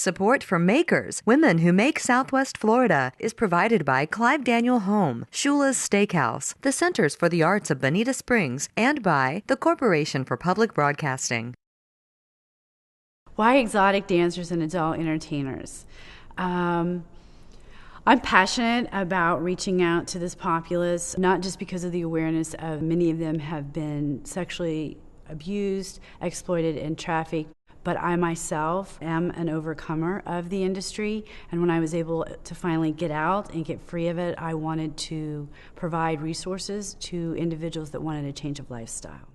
Support for Makers, Women Who Make Southwest Florida, is provided by Clive Daniel Home, Shula's Steakhouse, the Centers for the Arts of Bonita Springs, and by the Corporation for Public Broadcasting. Why exotic dancers and adult entertainers? I'm passionate about reaching out to this populace, not just because of the awareness of many of them have been sexually abused, exploited, and trafficked, but I myself am an overcomer of the industry, and when I was able to finally get out and get free of it, I wanted to provide resources to individuals that wanted a change of lifestyle.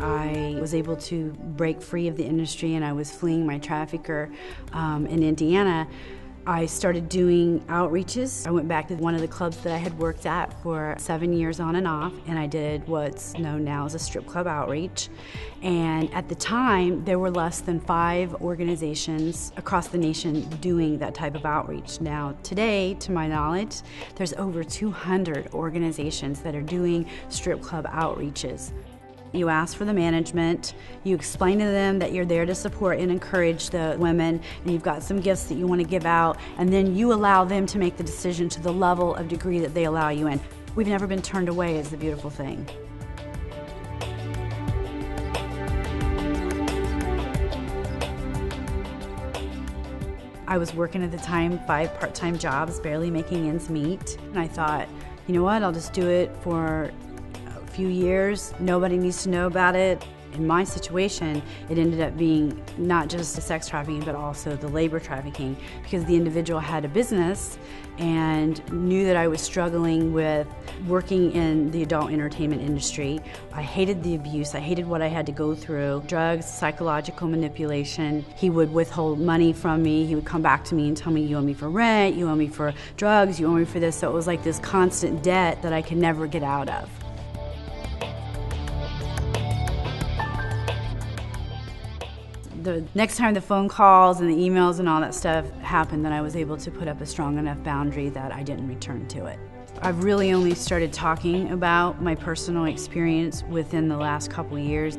I was able to break free of the industry, and I was fleeing my trafficker in Indiana. I started doing outreaches. I went back to one of the clubs that I had worked at for 7 years on and off, and I did what's known now as a strip club outreach. And at the time, there were less than 5 organizations across the nation doing that type of outreach. Now, today, to my knowledge, there's over 200 organizations that are doing strip club outreaches. You ask for the management, you explain to them that you're there to support and encourage the women, and you've got some gifts that you want to give out, and then you allow them to make the decision to the level of degree that they allow you in. We've never been turned away is the beautiful thing. I was working at the time 5 part-time jobs, barely making ends meet, and I thought, you know what, I'll just do it for few years. Nobody needs to know about it. In my situation, it ended up being not just the sex trafficking, but also the labor trafficking, because the individual had a business and knew that I was struggling with working in the adult entertainment industry. I hated the abuse. I hated what I had to go through. Drugs, psychological manipulation. He would withhold money from me. He would come back to me and tell me, you owe me for rent, you owe me for drugs, you owe me for this. So it was like this constant debt that I could never get out of. The next time the phone calls and the emails and all that stuff happened, then I was able to put up a strong enough boundary that I didn't return to it. I've really only started talking about my personal experience within the last couple of years.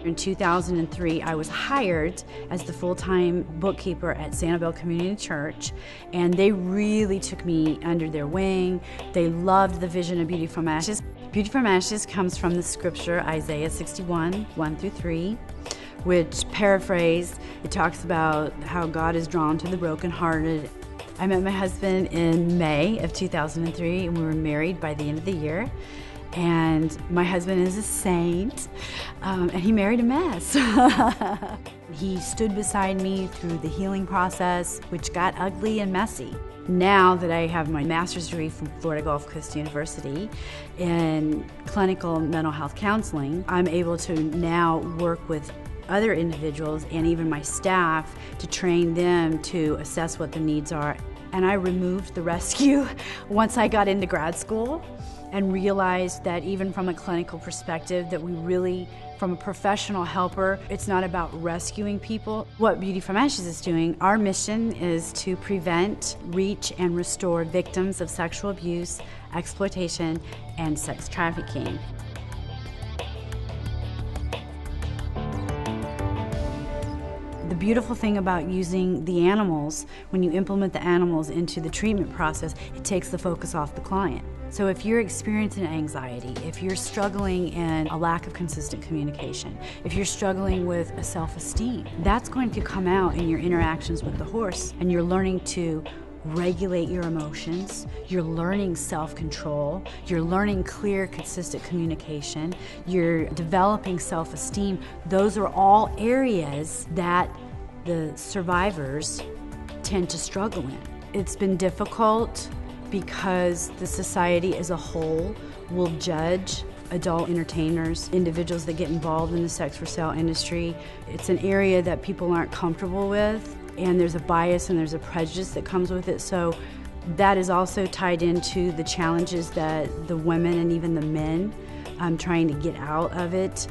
In 2003, I was hired as the full-time bookkeeper at Sanibel Community Church, and they really took me under their wing. They loved the vision of Beauty from Ashes. Beauty from Ashes comes from the scripture Isaiah 61, 1-3, which, paraphrased, it talks about how God is drawn to the brokenhearted. I met my husband in May of 2003, and we were married by the end of the year. And my husband is a saint, and he married a mess. He stood beside me through the healing process, which got ugly and messy. Now that I have my master's degree from Florida Gulf Coast University in clinical mental health counseling, I'm able to now work with other individuals and even my staff to train them to assess what the needs are. And I removed the rescue once I got into grad school and realized that even from a clinical perspective that we really, from a professional helper, it's not about rescuing people. What Beauty from Ashes is doing, our mission is to prevent, reach, and restore victims of sexual abuse, exploitation, and sex trafficking. The beautiful thing about using the animals, when you implement the animals into the treatment process, it takes the focus off the client. So if you're experiencing anxiety, if you're struggling in a lack of consistent communication, if you're struggling with a self-esteem, that's going to come out in your interactions with the horse, and you're learning to regulate your emotions, you're learning self-control, you're learning clear, consistent communication, you're developing self-esteem. Those are all areas that the survivors tend to struggle in. It's been difficult because the society as a whole will judge adult entertainers, individuals that get involved in the sex for sale industry. It's an area that people aren't comfortable with, and there's a bias and there's a prejudice that comes with it. So that is also tied into the challenges that the women and even the men trying to get out of it